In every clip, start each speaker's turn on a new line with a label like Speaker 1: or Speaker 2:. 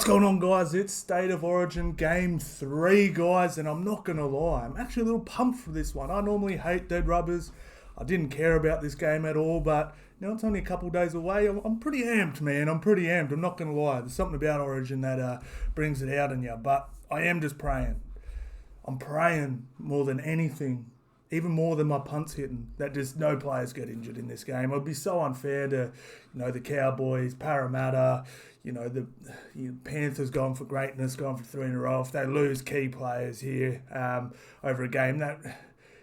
Speaker 1: What's going on, guys? It's State of Origin Game 3, guys, and I'm not going to lie, I'm actually a little pumped for this one. I normally hate dead rubbers. I didn't care about this game at all, but now it's only a couple of days away. I'm pretty amped, man. I'm pretty amped. I'm not going to lie. There's something about Origin that brings it out in you, but I am just praying. I'm praying more than anything, even more than my punts hitting, that just no players get injured in this game. It would be so unfair to, the Cowboys, Parramatta, the Panthers going for greatness, going for 3 in a row. If they lose key players here over a game, that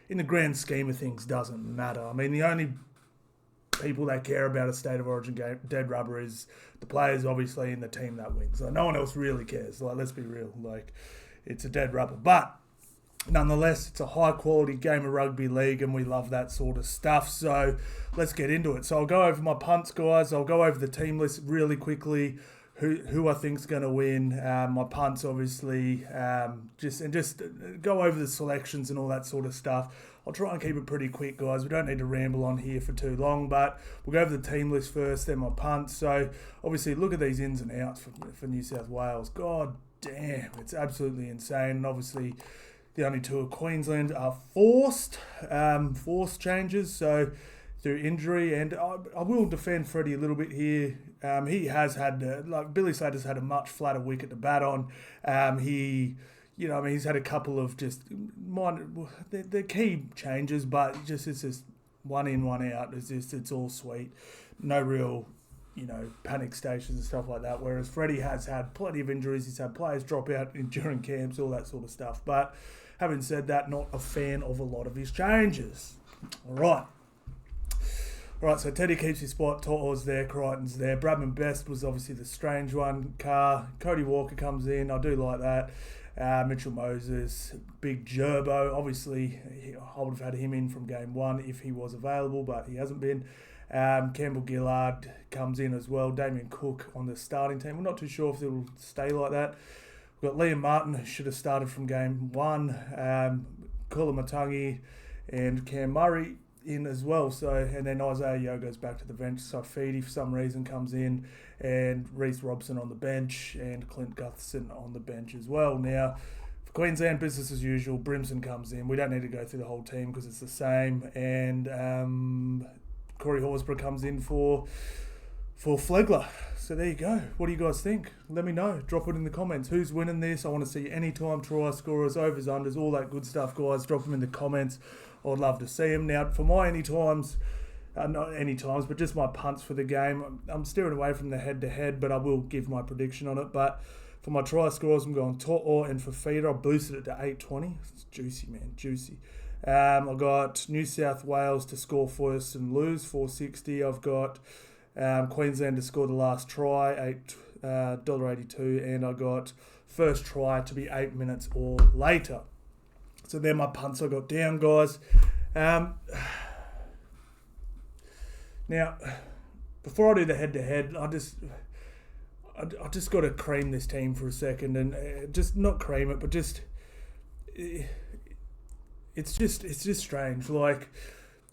Speaker 1: in the grand scheme of things doesn't matter. I mean, the only people that care about a State of Origin game, dead rubber, is the players, obviously, in the team that wins. Like, no one else really cares. Like, let's be real. Like, it's a dead rubber. But nonetheless, it's a high-quality game of rugby league, and we love that sort of stuff. So let's get into it. So I'll go over my punts, guys. I'll go over the team list really quickly, who I think's going to win. My punts, obviously, just go over the selections and all that sort of stuff. I'll try and keep it pretty quick, guys. We don't need to ramble on here for too long, but we'll go over the team list first, then my punts. So obviously, look at these ins and outs for New South Wales. God damn, it's absolutely insane. And obviously, the only two of Queensland are forced changes, so through injury. And I will defend Freddie a little bit here. He has had, Billy Slater's had a much flatter wicket to bat on. He's had a couple of just minor, they're key changes, but it's just one in, one out. It's all sweet. No real, panic stations and stuff like that. Whereas Freddie has had plenty of injuries. He's had players drop out during camps, all that sort of stuff. But having said that, not a fan of a lot of his changes. All right, so Teddy keeps his spot. To'o's there, Crichton's there. Bradman Best was obviously the strange one. Cody Walker comes in. I do like that. Mitchell Moses, Big Gerbo. Obviously, I would have had him in from game one if he was available, but he hasn't been. Campbell Gillard comes in as well. Damien Cook on the starting team. We're not too sure if it'll stay like that. We've got Liam Martin, who should have started from game one. Kula Matangi and Cam Murray in as well. So, and then Isaiah Yeo goes back to the bench. Saifidi for some reason comes in, and Reece Robson on the bench, and Clint Gutherson on the bench as well. Now, for Queensland, business as usual. Brimson comes in. We don't need to go through the whole team because it's the same. And Corey Horsburgh comes in for Flegler. So there you go. What do you guys think? Let me know. Drop it in the comments. Who's winning this? I want to see anytime try scorers, overs, unders, all that good stuff, guys. Drop them in the comments. I'd love to see them. Now, for my not any times, but just my punts for the game, I'm steering away from the head-to-head, but I will give my prediction on it. But for my try scorers, I'm going To'o and Fafita. I boosted it to 820. It's juicy, man. Juicy. I've got New South Wales to score first and lose, 460. I've got Queensland to score the last try, $8.82, and I got first try to be 8 minutes or later. So they're my punts I got down, guys. Now, before I do the head-to-head, I just got to cream this team for a second, and just not cream it, but just it's just strange. Like,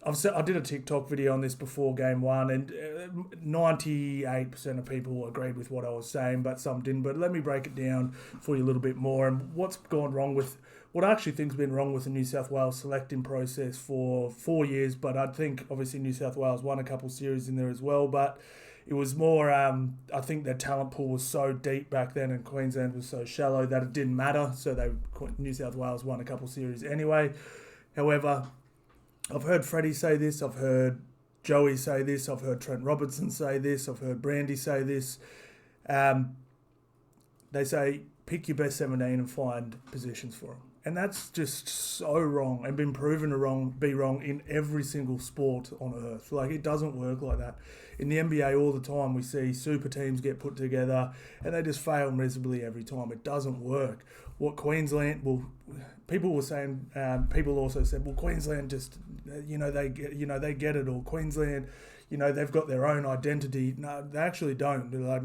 Speaker 1: I did a TikTok video on this before game one, and 98% of people agreed with what I was saying, but some didn't. But let me break it down for you a little bit more, and what's gone wrong with, what I actually think has been wrong with the New South Wales selecting process for 4 years. But I think, obviously, New South Wales won a couple series in there as well, but it was more, I think their talent pool was so deep back then and Queensland was so shallow that it didn't matter. So New South Wales won a couple series anyway. However, I've heard Freddie say this, I've heard Joey say this, I've heard Trent Robertson say this, I've heard Brandy say this. They say, pick your best 17 and find positions for them. And that's just so wrong, and been proven to be wrong in every single sport on earth. Like, it doesn't work like that. In the NBA all the time, we see super teams get put together and they just fail miserably every time. It doesn't work. What Queensland, people were saying, people also said, well, Queensland just, they get it, or Queensland, they've got their own identity. No, they actually don't. They're like,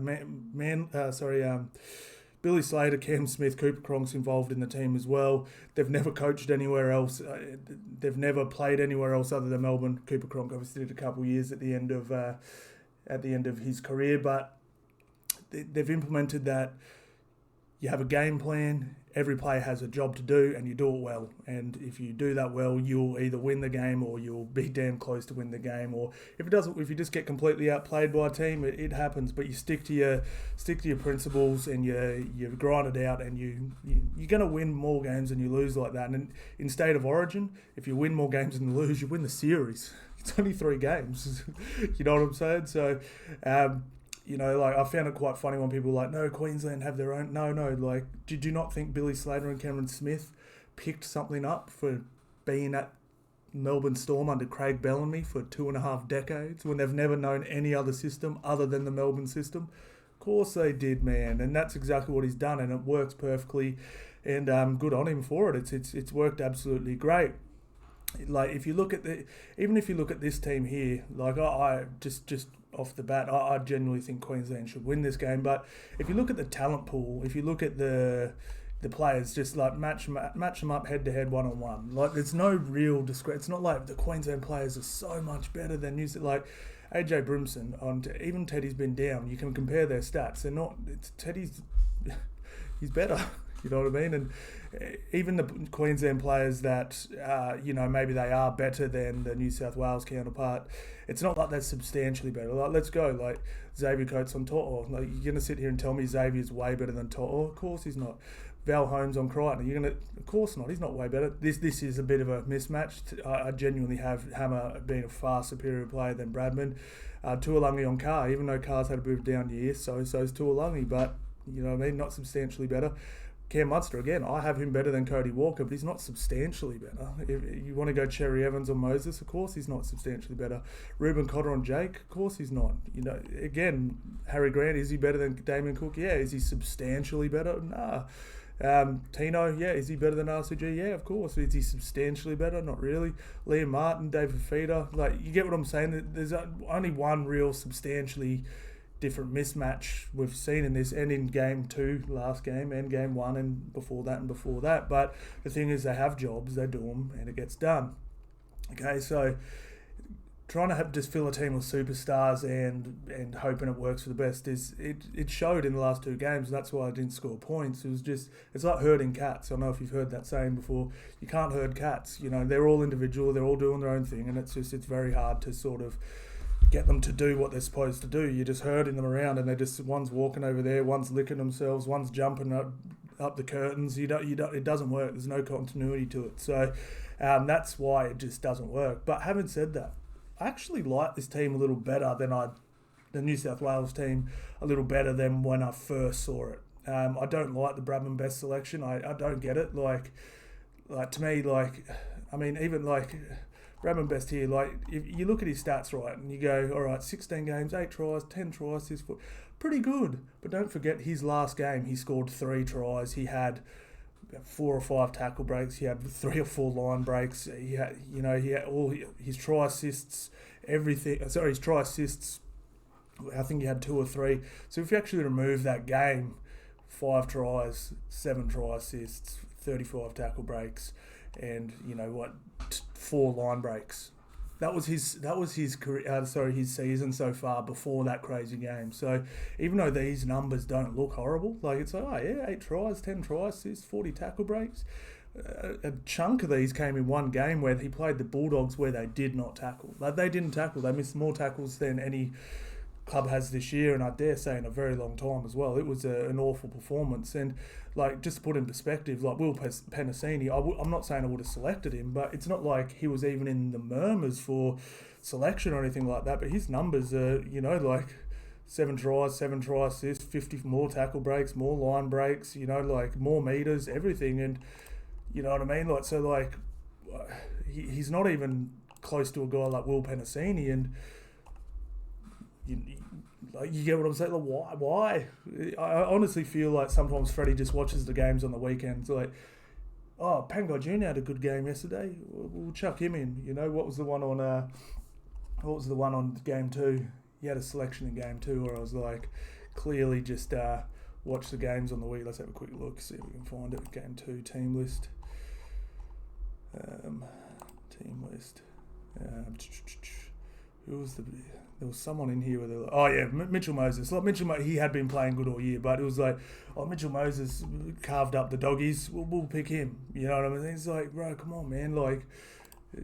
Speaker 1: Billy Slater, Cam Smith, Cooper Cronk's involved in the team as well. They've never coached anywhere else. They've never played anywhere else other than Melbourne. Cooper Cronk obviously did a couple of years at the end of his career, but they've implemented that you have a game plan, every player has a job to do, and you do it well. And if you do that well, you'll either win the game or you'll be damn close to win the game. Or if you just get completely outplayed by a team, it happens. But you stick to your principles and you grind it out, and you're going to win more games than you lose like that. And in State of Origin, if you win more games than you lose, you win the series. It's only 3 games. You know what I'm saying? So, I found it quite funny when people were like, no, Queensland have their own. No, like, did you not think Billy Slater and Cameron Smith picked something up for being at Melbourne Storm under Craig Bellamy for 2.5 decades when they've never known any other system other than the Melbourne system? Of course they did, man, and that's exactly what he's done, and it works perfectly, and good on him for it. It's worked absolutely great. Like, if you look at this team here, like I just off the bat, I genuinely think Queensland should win this game. But if you look at the talent pool, if you look at the players, just like match them up head to head, 1-on-1. Like, there's no real discretion. It's not like the Queensland players are so much better than New Zealand. Like AJ Brimson, even Teddy's been down. You can compare their stats. They're not. Teddy's he's better. You know what I mean? And even the Queensland players that, maybe they are better than the New South Wales counterpart, it's not like they're substantially better. Like, let's go. Like, Xavier Coates on To'o. Like, you're going to sit here and tell me Xavier's way better than To'o? Of course he's not. Val Holmes on Crichton. Of course not. He's not way better. This is a bit of a mismatch. I genuinely have Hammer being a far superior player than Bradman. Tuolungi on Carr, even though Carr's had a bit of a down year, so is Tuolungi, but, you know what I mean, not substantially better. Cam Munster, again, I have him better than Cody Walker, but he's not substantially better. If you want to go Cherry Evans or Moses, of course he's not substantially better. Ruben Cotter on Jake, of course he's not. Again, Harry Grant, is he better than Damien Cook? Yeah. Is he substantially better? Nah. Tino, yeah. Is he better than RCG? Yeah, of course. Is he substantially better? Not really. Liam Martin, David Feeder, like, you get what I'm saying? There's only one real substantially different mismatch we've seen in this, and in game 2 last game, and game 1 and before that. But the thing is, they have jobs, they do them, and it gets done. Okay, so trying to just fill a team with superstars and hoping it works for the best it showed in the last 2 games, and that's why I didn't score points. It's like herding cats. I don't know if you've heard that saying before. You can't herd cats. They're all individual, they're all doing their own thing, and it's very hard to sort of get them to do what they're supposed to do. You're just herding them around, and one's walking over there, one's licking themselves, one's jumping up the curtains. It doesn't work. There's no continuity to it. So that's why it just doesn't work. But having said that, I actually like this team a little better than the New South Wales team a little better than when I first saw it. I don't like the Bradman Best selection. I don't get it. Like to me, even Bradman Best here, like, if you look at his stats, right, and you go, all right, 16 games, 8 tries, 10 tries, pretty good. But don't forget his last game, he scored 3 tries. He had 4 or 5 tackle breaks. He had 3 or 4 line breaks. He had all his try assists, everything. Sorry, his try assists, I think he had 2 or 3. So if you actually remove that game, 5 tries, 7 try assists, 35 tackle breaks, and 4 line breaks. That was his career. His season so far before that crazy game. So even though these numbers don't look horrible, like, it's like, 8 tries, 10 tries, 40 tackle breaks. A chunk of these came in one game where he played the Bulldogs, where they did not tackle. Like, they didn't tackle. They missed more tackles than any club has this year, and I dare say in a very long time as well. It was an awful performance, and like, just to put in perspective, like Will Penasini, I'm not saying I would have selected him, but it's not like he was even in the murmurs for selection or anything like that. But his numbers are, like 7 tries, 7 try assists, 50 more tackle breaks, more line breaks, like more meters, everything, and you know what I mean. Like, so like he's not even close to a guy like Will Penasini, and you get what I'm saying? Like, why? I honestly feel like sometimes Freddie just watches the games on the weekends. Like, oh, Pangai Jr. had a good game yesterday. We'll chuck him in. What was the one on game 2? He had a selection in game 2 where I was like, clearly just watch the games on the week. Let's have a quick look, see if we can find it. Game 2 team list. Who was there was someone in here with Mitchell Moses. Like he had been playing good all year, but it was like, Mitchell Moses carved up the doggies. We'll pick him. You know what I mean? It's like, bro, come on, man. Like,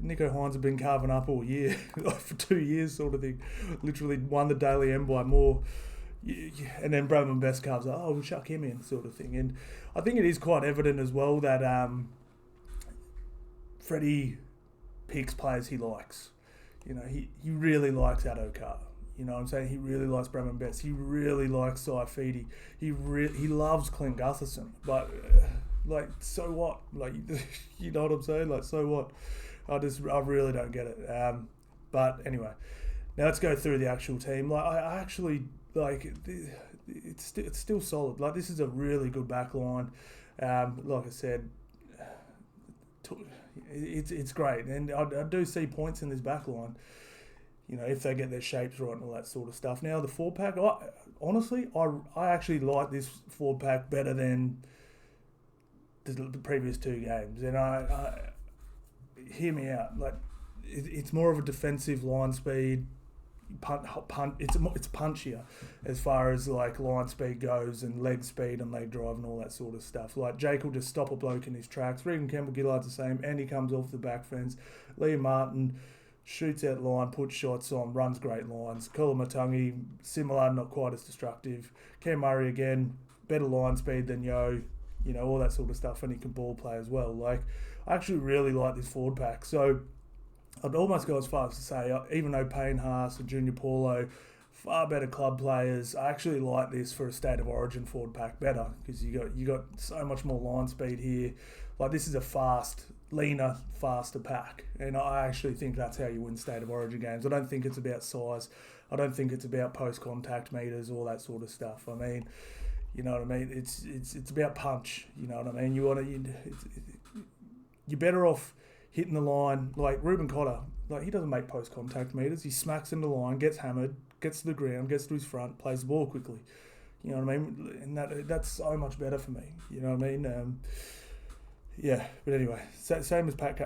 Speaker 1: Nico Hines had been carving up all year, like for 2 years, sort of thing. Literally won the Daily M by more. And then Bradman Best carves up. We'll chuck him in, sort of thing. And I think it is quite evident as well that Freddie picks players he likes. You know, he really likes Adokar. You know what I'm saying? He really likes Bradman Best. He really likes Saifidi. He loves Clint Gutherson. But, like, so what? Like, you know what I'm saying? Like, so what? I really don't get it. But anyway, now let's go through the actual team. Like, I actually, like, it's still solid. Like, this is a really good back line. Like I said, it's great. And I do see points in this back line, you know, if they get their shapes right and all that sort of stuff. Now, the forward pack, honestly, I actually like this forward pack better than the previous 2 games. And I hear me out. Like, it's more of a defensive line speed. Punt. It's punchier as far as like line speed goes and leg speed and leg drive and all that sort of stuff. Like, Jake will just stop a bloke in his tracks. Regan Campbell-Gillard's the same. Andy comes off the back fence. Liam Martin shoots out line, puts shots on, runs great lines. Kolomatangi, similar, not quite as destructive. Cam Murray again, better line speed than Yo. You know, all that sort of stuff, and he can ball play as well. Like, I actually really like this forward pack. So I'd almost go as far as to say, even though Payne Haas and Junior Paulo, far better club players, I actually like this for a State of Origin forward pack better, because you got so much more line speed here. Like, this is a leaner, faster pack, and I actually think that's how you win State of Origin games. I don't think it's about size. I don't think it's about post-contact meters, all that sort of stuff. I mean, you know what I mean? It's about punch. You know what I mean? You're better off hitting the line. Like Ruben Cotter, like, he doesn't make post-contact meters. He smacks in the line, gets hammered, gets to the ground, gets to his front, plays the ball quickly. You know what I mean? And that's so much better for me. You know what I mean? Yeah, but anyway, same as Pat.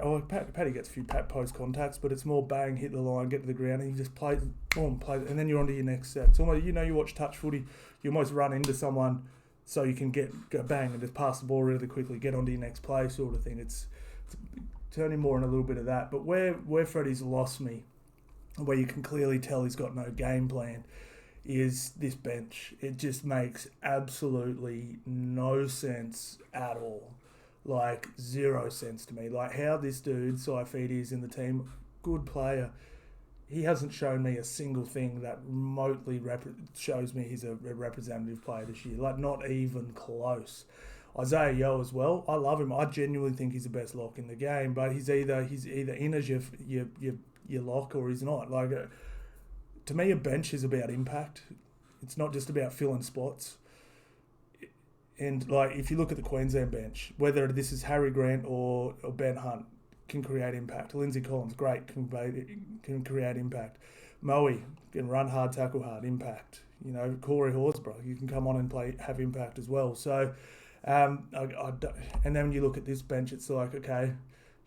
Speaker 1: Patty gets a few post contacts, but it's more bang, hit the line, get to the ground, and you just play, and then you're on to your next set. It's almost, you know, you watch touch footy, you almost run into someone so you can go bang and just pass the ball really quickly, get onto your next play, sort of thing. It's turning more in a little bit of that. But where Freddie's lost me, where you can clearly tell he's got no game plan, is this bench. It just makes absolutely no sense at all. Like, 0 sense to me. Like, how this dude, Saifidi, is in the team, good player. He hasn't shown me a single thing that remotely shows me he's a representative player this year. Like, not even close. Isaiah Yeo as well. I love him. I genuinely think he's the best lock in the game, but he's either in as your lock or he's not. Like, to me, a bench is about impact. It's not just about filling spots. And, like, if you look at the Queensland bench, whether this is Harry Grant or Ben Hunt, can create impact. Lindsay Collins, great, can create impact. Moe can run hard, tackle hard, impact. You know, Corey Horsburgh, you can come on and have impact as well. So, and then when you look at this bench, it's like, okay,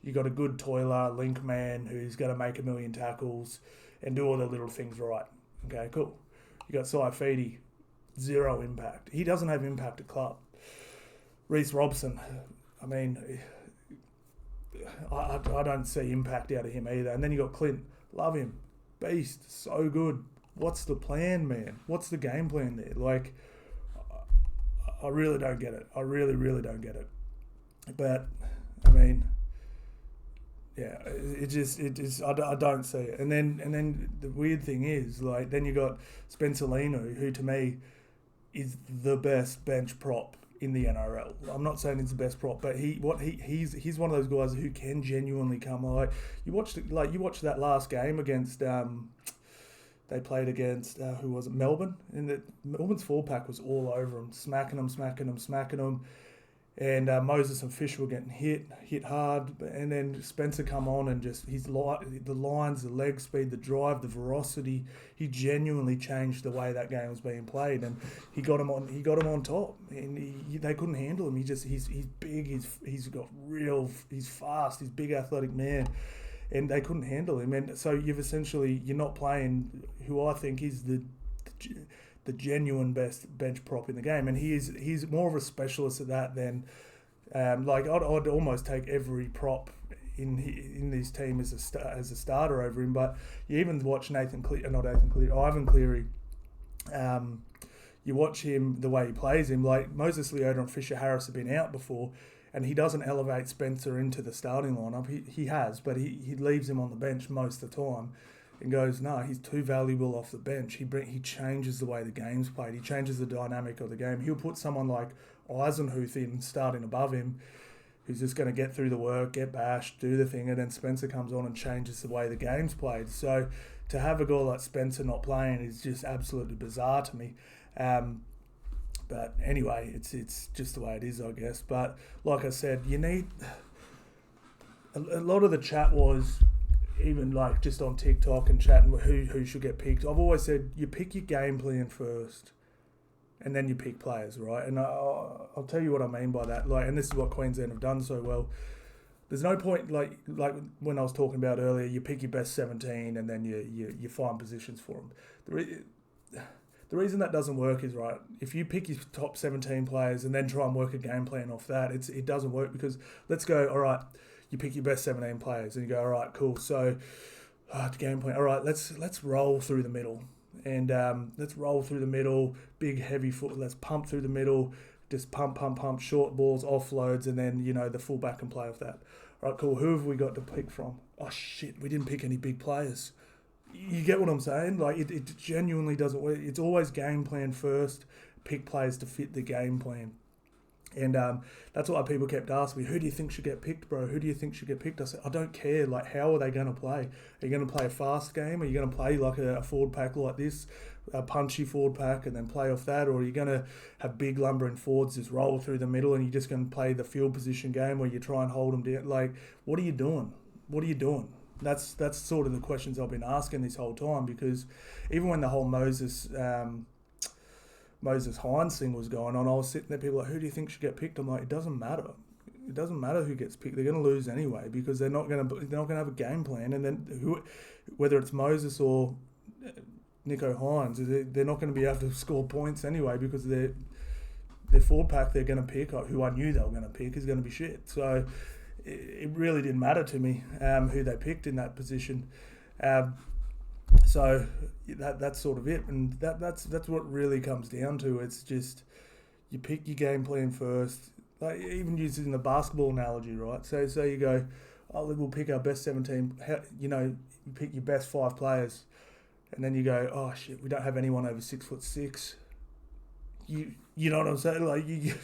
Speaker 1: you got a good toiler, link man who's going to make 1 million tackles and do all the little things right. Okay, cool. You got Saifidi, 0 impact. He doesn't have impact at club. Reece Robson, I mean, I don't see impact out of him either. And then you got Clint, love him, beast, so good. What's the plan, man? What's the game plan there? Like, I really don't get it. I really, really don't get it. But, I mean, yeah, it just I don't see it. And then the weird thing is, like, then you got Spencer Lenu, who to me is the best bench prop in the NRL. I'm not saying he's the best prop, but he's one of those guys who can genuinely come. Like, you watched that last game against they played against who was it, Melbourne, and Melbourne's 4-pack was all over them, smacking them. And Moses and Fisher were getting hit hard, and then Spencer come on and just the lines, the leg speed, the drive, the velocity. He genuinely changed the way that game was being played, and he got him on top, and they couldn't handle him. He's big, he's fast, he's big athletic man, and they couldn't handle him. And so you're not playing who I think is the genuine best bench prop in the game, and he's more of a specialist at that than I'd almost take every prop in this team as a starter over him. But you even watch Ivan Cleary. You watch him, the way he plays him, like Moses Leota and Fisher Harris have been out before, and he doesn't elevate Spencer into the starting lineup. He has, but he leaves him on the bench most of the time and goes, no, he's too valuable off the bench. He changes the way the game's played. He changes the dynamic of the game. He'll put someone like Eisenhuth in starting above him, who's just going to get through the work, get bashed, do the thing, and then Spencer comes on and changes the way the game's played. So to have a guy like Spencer not playing is just absolutely bizarre to me. But anyway, it's just the way it is, I guess. But like I said, you need... A lot of the chat was, even like just on TikTok and chatting who should get picked. I've always said you pick your game plan first, and then you pick players, right? And I'll tell you what I mean by that. Like, and this is what Queensland have done so well. There's no point, like when I was talking about earlier, you pick your best 17 and then you find positions for them. The reason that doesn't work is, right, if you pick your top 17 players and then try and work a game plan off that, it doesn't work, because let's go, all right, you pick your best 17 players and you go, all right, cool, so the game plan, all right, let's roll through the middle. And let's roll through the middle, big heavy foot, let's pump through the middle, just pump, short balls, offloads, and then, the fullback can play off that. All right, cool, who have we got to pick from? Oh, shit, we didn't pick any big players. You get what I'm saying? Like, it genuinely doesn't work. It's always game plan first, pick players to fit the game plan. And that's why people kept asking me, who do you think should get picked, bro? Who do you think should get picked? I said, I don't care. Like, how are they going to play? Are you going to play a fast game? Are you going to play like a forward pack like this, a punchy forward pack, and then play off that? Or are you going to have big lumbering forwards just roll through the middle and you're just going to play the field position game where you try and hold them down? Like, what are you doing? What are you doing? That's sort of the questions I've been asking this whole time, because even when the whole Moses Hines thing was going on, I was sitting there, people like, who do you think should get picked? I'm like, it doesn't matter. It doesn't matter who gets picked. They're going to lose anyway, because they're not going to have a game plan. And then whether it's Moses or Nico Hines, they're not going to be able to score points anyway, because their forward pack they're going to pick, who I knew they were going to pick, is going to be shit. So it really didn't matter to me who they picked in that position. So that's sort of it, and that's what really comes down to. It's just you pick your game plan first. Like, even using the basketball analogy, right? So you go, we'll pick our best 17. You pick your best 5 players, and then you go, oh shit, we don't have anyone over 6'6". You know what I'm saying? Like, you're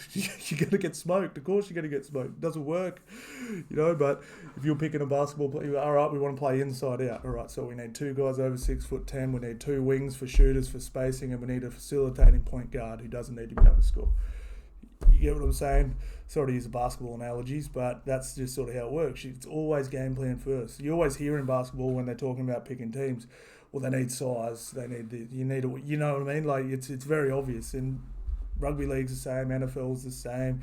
Speaker 1: going to get smoked. Of course you're going to get smoked. It doesn't work, but if you're picking a basketball player, all right, we want to play inside out. All right, so we need 2 guys over 6'10". We need 2 wings for shooters for spacing, and we need a facilitating point guard who doesn't need to be able to score. You get what I'm saying? Sorry to use the basketball analogies, but that's just sort of how it works. It's always game plan first. You always hear in basketball when they're talking about picking teams, well, they need size, they need this, you know what I mean? Like, it's very obvious. And rugby league's the same, NFL's the same.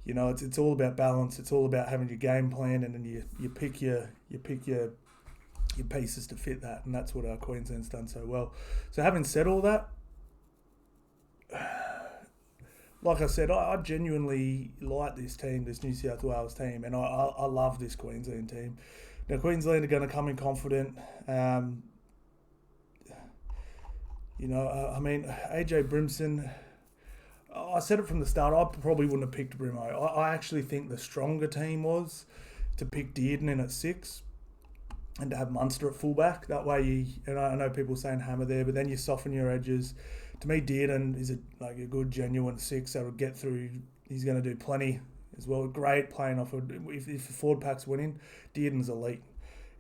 Speaker 1: It's all about balance. It's all about having your game plan, and then you pick your pieces to fit that, and that's what our Queensland's done so well. So having said all that, like I said, I genuinely like this team, this New South Wales team, and I love this Queensland team. Now, Queensland are going to come in confident. AJ Brimson, I said it from the start, I probably wouldn't have picked Brimo. I actually think the stronger team was to pick Dearden in at 6 and to have Munster at fullback. That way, and I know people saying hammer there, but then you soften your edges. To me, Dearden is a good, genuine 6 that will get through. He's going to do plenty as well. Great playing off. If the forward pack's winning, Dearden's elite.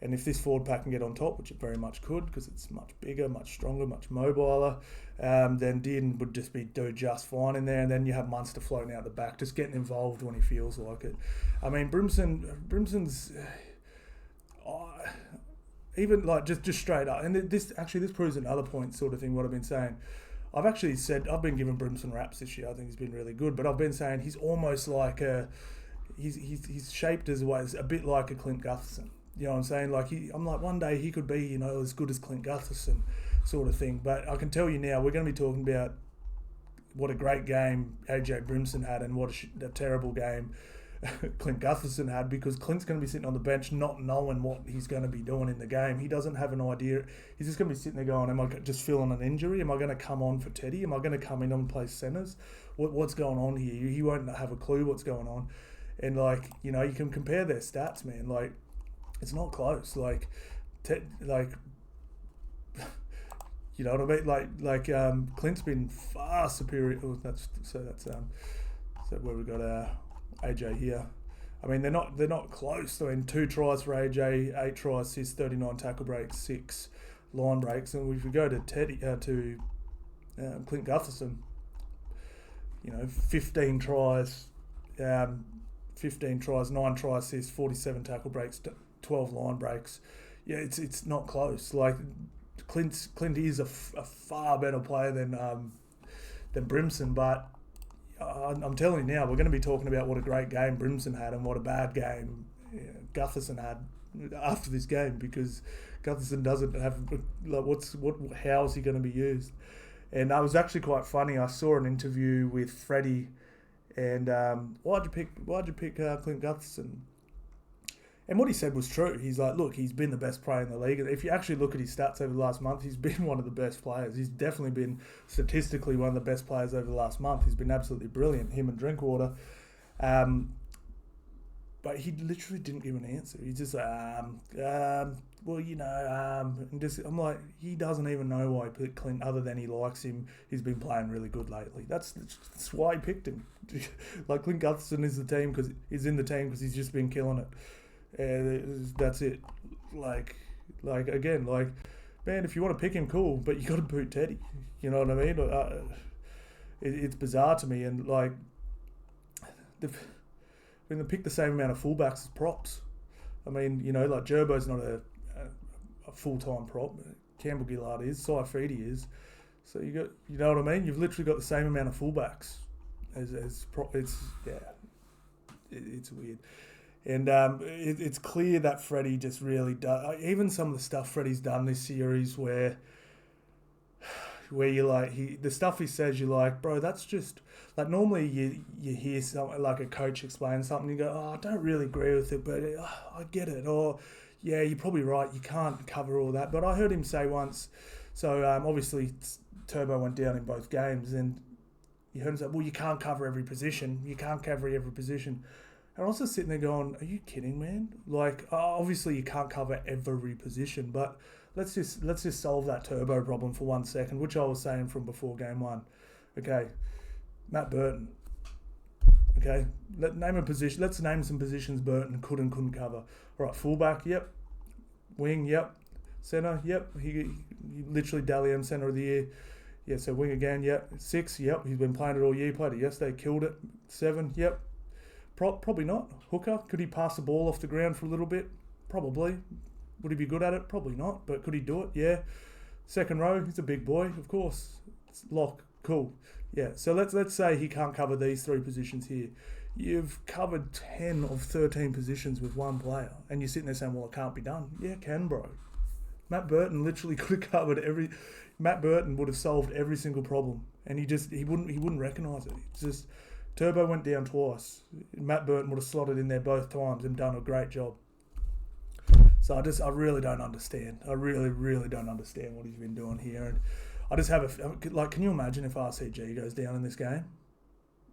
Speaker 1: And if this forward pack can get on top, which it very much could, because it's much bigger, much stronger, much mobiler, then Dearden would do just fine in there. And then you have Munster floating out the back, just getting involved when he feels like it. I mean, Brimson's even like just straight up. And this proves another point, sort of thing. What I've been saying, I've been giving Brimson raps this year. I think he's been really good, but I've been saying he's almost like he's shaped as a bit like a Clint Gutherson. You know what I'm saying? Like, I'm like, one day he could be, you know, as good as Clint Gutherson sort of thing. But I can tell you now, we're going to be talking about what a great game AJ Brimson had and what a terrible game Clint Gutherson had, because Clint's going to be sitting on the bench not knowing what he's going to be doing in the game. He doesn't have an idea. He's just going to be sitting there going, am I just feeling an injury? Am I going to come on for Teddy? Am I going to come in and play centres? What's going on here? He won't have a clue what's going on. And, like, you know, you can compare their stats, man. Like, it's not close. Like, you know what I mean? Like Clint's been far superior. Oh, that's where we got AJ here. I mean, they're not close. I mean, 2 tries for AJ, 8 try assists, 39 tackle breaks, 6 line breaks. And if we go to Clint Gutherson, you know, 15 tries, 9 try assists, 47 tackle breaks, 12 line breaks. Yeah, it's not close. Like, Clint is a far better player than Brimson, but I'm telling you now, we're going to be talking about what a great game Brimson had and what a bad game Gutherson had after this game, because Gutherson doesn't have, like, how is he going to be used? And that was actually quite funny. I saw an interview with Freddie, and why'd you pick Clint Gutherson? And what he said was true. He's like, look, he's been the best player in the league. If you actually look at his stats over the last month, he's been one of the best players. He's definitely been statistically one of the best players over the last month. He's been absolutely brilliant, him and Drinkwater. But he literally didn't give an answer. He's just like, well, you know, and just, I'm like, he doesn't even know why he picked Clint other than he likes him. He's been playing really good lately. That's why he picked him. Like, Clint Gutherson is the team because he's in the team because he's just been killing it. That's it. Like again, like, man, if you want to pick him, cool, but you got to boot Teddy. You know what I mean? It's bizarre to me, and like, when they pick the same amount of fullbacks as props. I mean, you know, like, Gerbo's not a full-time prop. Campbell Gillard is. Saifidi is. So you know what I mean? You've literally got the same amount of fullbacks as prop. It's weird. And it's clear that Freddie just really does. Even some of the stuff Freddie's done this series, where you like, the stuff he says, you're like, bro, that's just like, normally you hear something like a coach explain something, you go, oh, I don't really agree with it, but I get it. Or, yeah, you're probably right, you can't cover all that. But I heard him say once, so obviously Turbo went down in both games, and you heard him say, well, you can't cover every position. You can't cover every position. And I was just sitting there going, are you kidding, man? Like, obviously you can't cover every position, but let's just solve that Turbo problem for 1 second, which I was saying from before game 1. Okay, Matt Burton. Okay, let's name some positions Burton couldn't cover. All right, fullback, yep. Wing, yep. Centre, yep. He literally Dally M Centre of the Year. Yeah, so wing again, yep. 6, yep. He's been playing it all year. Played it yesterday, killed it. 7, yep. Probably not. Hooker, could he pass the ball off the ground for a little bit? Probably. Would he be good at it? Probably not. But could he do it? Yeah. Second row, he's a big boy, of course. It's lock, cool. Yeah. So let's say he can't cover these 3 positions here. You've covered 10 of 13 positions with one player, and you're sitting there saying, well, it can't be done. Yeah, it can, bro. Matt Burton literally could have covered Matt Burton would have solved every single problem, and he wouldn't recognise it. It's just, Turbo went down twice. Matt Burton would have slotted in there both times and done a great job. So I really don't understand. I really, really don't understand what he's been doing here. And I just have can you imagine if RCG goes down in this game?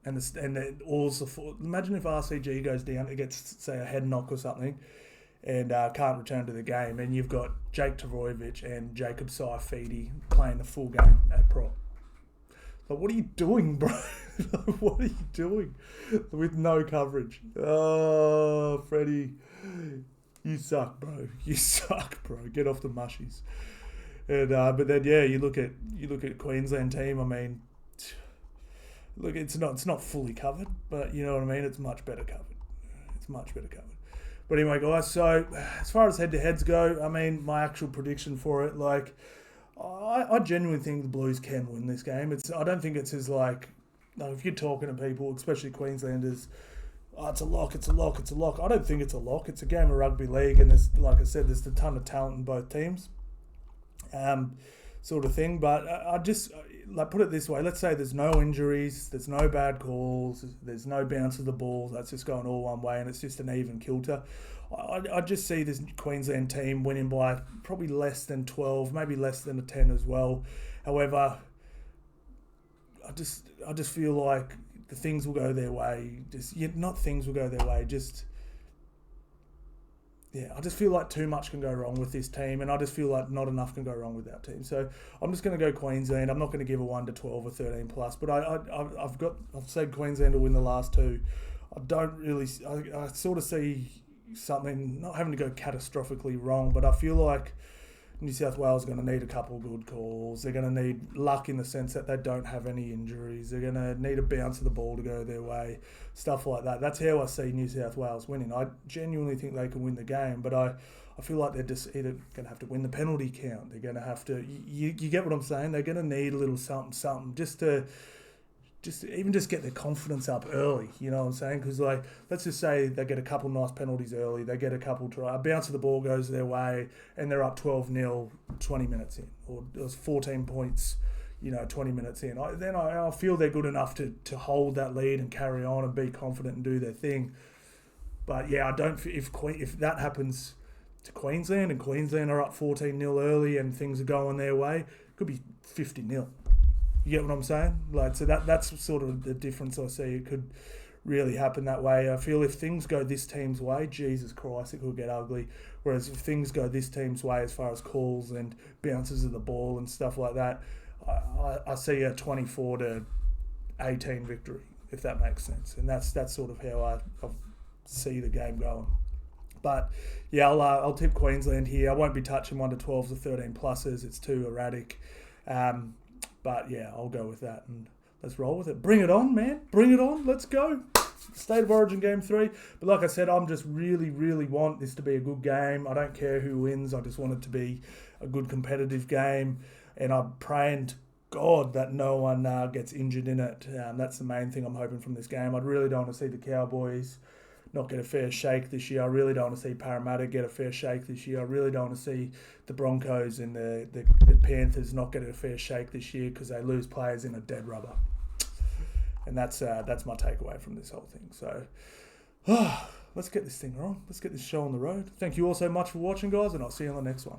Speaker 1: Imagine if RCG goes down, it gets, say, a head knock or something, and can't return to the game, and you've got Jake Tavoyevich and Jacob Saifidi playing the full game at prop. Like, what are you doing, bro? What are you doing with no coverage? Oh, Freddie, you suck, bro. You suck, bro. Get off the mushies. And but then, yeah, you look at Queensland team. I mean, look, it's not fully covered, but you know what I mean. It's much better covered. But anyway, guys. So as far as head-to-heads go, I mean, my actual prediction for it, like, I genuinely think the Blues can win this game. I don't think it's as like if you're talking to people, especially Queenslanders, it's a lock. I don't think it's a lock. It's a game of rugby league, and there's, like I said, there's a ton of talent in both teams, sort of thing. But I just put it this way: let's say there's no injuries, there's no bad calls, there's no bounce of the ball. That's just going all one way, and it's just an even kilter. I just see this Queensland team winning by probably less than 12, maybe less than a 10 as well. However, I just feel like the things will go their way. Not things will go their way. I just feel like too much can go wrong with this team, and I just feel like not enough can go wrong with that team. So I'm just going to go Queensland. I'm not going to give a 1 to 12 or 13 plus, but I've said Queensland will win the last two. I sort of see something, not having to go catastrophically wrong, but I feel like New South Wales are going to need a couple of good calls. They're going to need luck in the sense that they don't have any injuries. They're going to need a bounce of the ball to go their way, stuff like that. That's how I see New South Wales winning. I genuinely think they can win the game, but I feel like they're just either going to have to win the penalty count. They're going to have to, you get what I'm saying? They're going to need a little something just to get their confidence up early, you know what I'm saying? Because, let's just say they get a couple nice penalties early, they get a couple try, a bounce of the ball goes their way, and they're up 12-0 20 minutes in, or it was 14 points, 20 minutes in. Then I feel they're good enough to hold that lead and carry on and be confident and do their thing. But yeah, I don't. If that happens to Queensland and Queensland are up 14-0 early and things are going their way, it could be 50-0. You get what I'm saying? So that's sort of the difference I see. It could really happen that way. I feel if things go this team's way, Jesus Christ, it could get ugly. Whereas if things go this team's way as far as calls and bounces of the ball and stuff like that, I see a 24-18 victory, if that makes sense. And that's sort of how I see the game going. But yeah, I'll tip Queensland here. I won't be touching 1 to 12s or 13 pluses. It's too erratic. But yeah, I'll go with that and let's roll with it. Bring it on, man. Bring it on. Let's go. State of Origin Game 3. But like I said, I'm just really, really want this to be a good game. I don't care who wins. I just want it to be a good competitive game. And I'm praying to God that no one gets injured in it. That's the main thing I'm hoping from this game. I really don't want to see the Cowboys not get a fair shake this year. I really don't want to see Parramatta get a fair shake this year. I really don't want to see the Broncos and the Panthers not get a fair shake this year because they lose players in a dead rubber. And that's my takeaway from this whole thing. So let's get this thing on. Let's get this show on the road. Thank you all so much for watching, guys, and I'll see you on the next one.